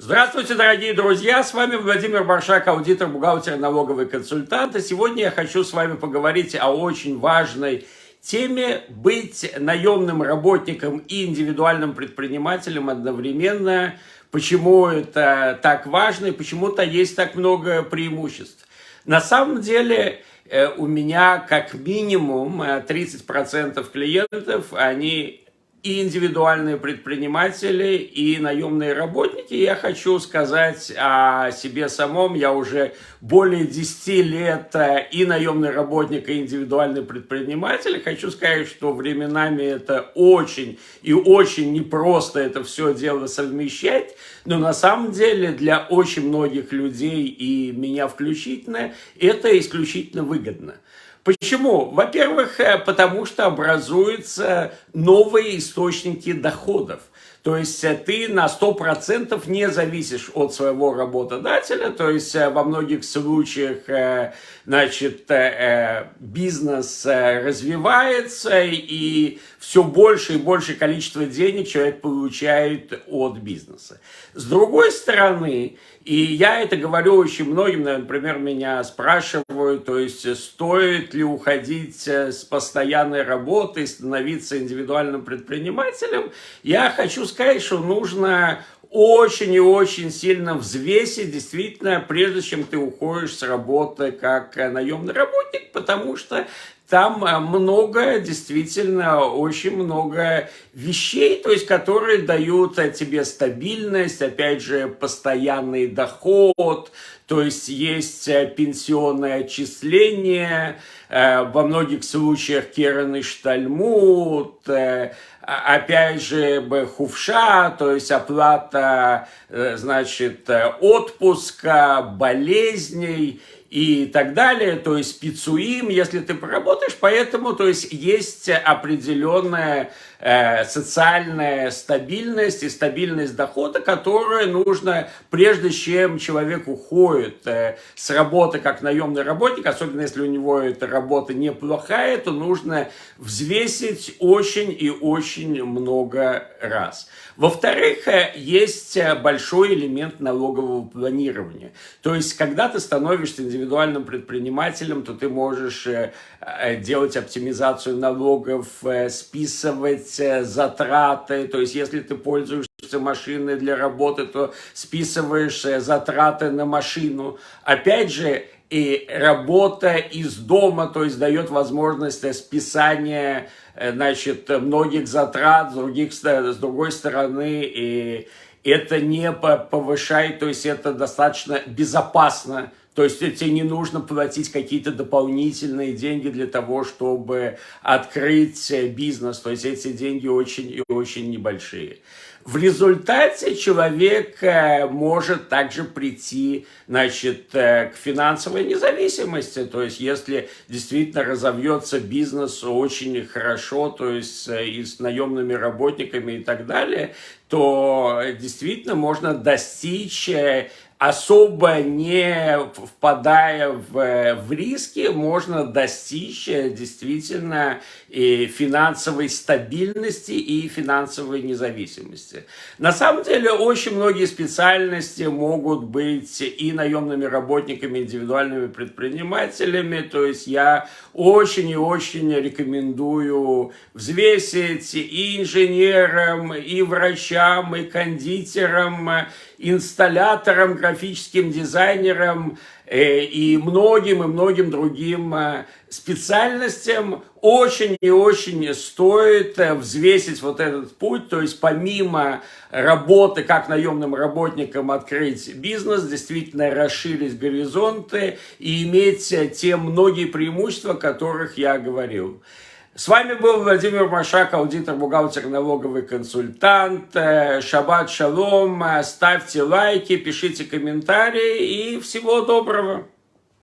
Здравствуйте, дорогие друзья! С вами Владимир Маршак, аудитор, бухгалтер, налоговый консультант. И сегодня я хочу с вами поговорить о очень важной теме: быть наемным работником и индивидуальным предпринимателем одновременно. Почему это так важно и почему-то есть так много преимуществ. На самом деле у меня как минимум 30% клиентов, они и индивидуальные предприниматели, и наемные работники. Я хочу сказать о себе самом. Я уже более 10 лет и наемный работник, и индивидуальный предприниматель. Хочу сказать, что временами это очень и очень непросто это все дело совмещать. Но на самом деле для очень многих людей, и меня включительно, это исключительно выгодно. Почему? Во-первых, потому что образуются новые источники доходов. То есть ты на 100% не зависишь от своего работодателя, то есть во многих случаях, значит, бизнес развивается, и все больше и больше количество денег человек получает от бизнеса. С другой стороны, и я это говорю очень многим, например, меня спрашивают, то есть стоит ли уходить с постоянной работы и становиться индивидуальным предпринимателем, я хочу сказать, что нужно очень и очень сильно взвесить, действительно, прежде чем ты уходишь с работы как наемный работник, потому что там много, действительно, очень много вещей, то есть, которые дают тебе стабильность, опять же, постоянный доход, то есть пенсионное отчисление, во многих случаях Керен и Штальмут, опять же, хувша, то есть оплата, значит, отпуска, болезней и так далее, то есть пицуим, если ты поработаешь, поэтому, то есть определенная социальная стабильность и стабильность дохода, которая нужна, прежде чем человек уходит с работы как наемный работник, особенно если у него эта работа неплохая, то нужно взвесить очень и очень много раз. Во-вторых, есть большой элемент налогового планирования. То есть, когда ты становишься индивидуальным предпринимателем, то ты можешь делать оптимизацию налогов, списывать затраты. То есть, если ты пользуешься машиной для работы, то списываешь затраты на машину. Опять же, и работа из дома, то есть дает возможность списания, значит, многих затрат, с другой стороны, и это не повышает, то есть это достаточно безопасно. То есть тебе не нужно платить какие-то дополнительные деньги для того, чтобы открыть бизнес. То есть эти деньги очень и очень небольшие. В результате человек может также прийти, значит, к финансовой независимости. То есть если действительно разовьется бизнес очень хорошо, то есть и с наемными работниками и так далее, то действительно можно достичь, особо не впадая в риски, можно достичь действительно и финансовой стабильности и финансовой независимости. На самом деле очень многие специальности могут быть и наемными работниками, индивидуальными предпринимателями. То есть я очень и очень рекомендую взвесить и инженерам, и врачам, и кондитерам, инсталляторам, графическим дизайнерам и многим другим специальностям очень и очень стоит взвесить вот этот путь, то есть помимо работы как наемным работником открыть бизнес, действительно расширить горизонты и иметь те многие преимущества, о которых я говорил. С вами был Владимир Маршак, аудитор, бухгалтер, налоговый консультант. Шаббат шалом, ставьте лайки, пишите комментарии и всего доброго.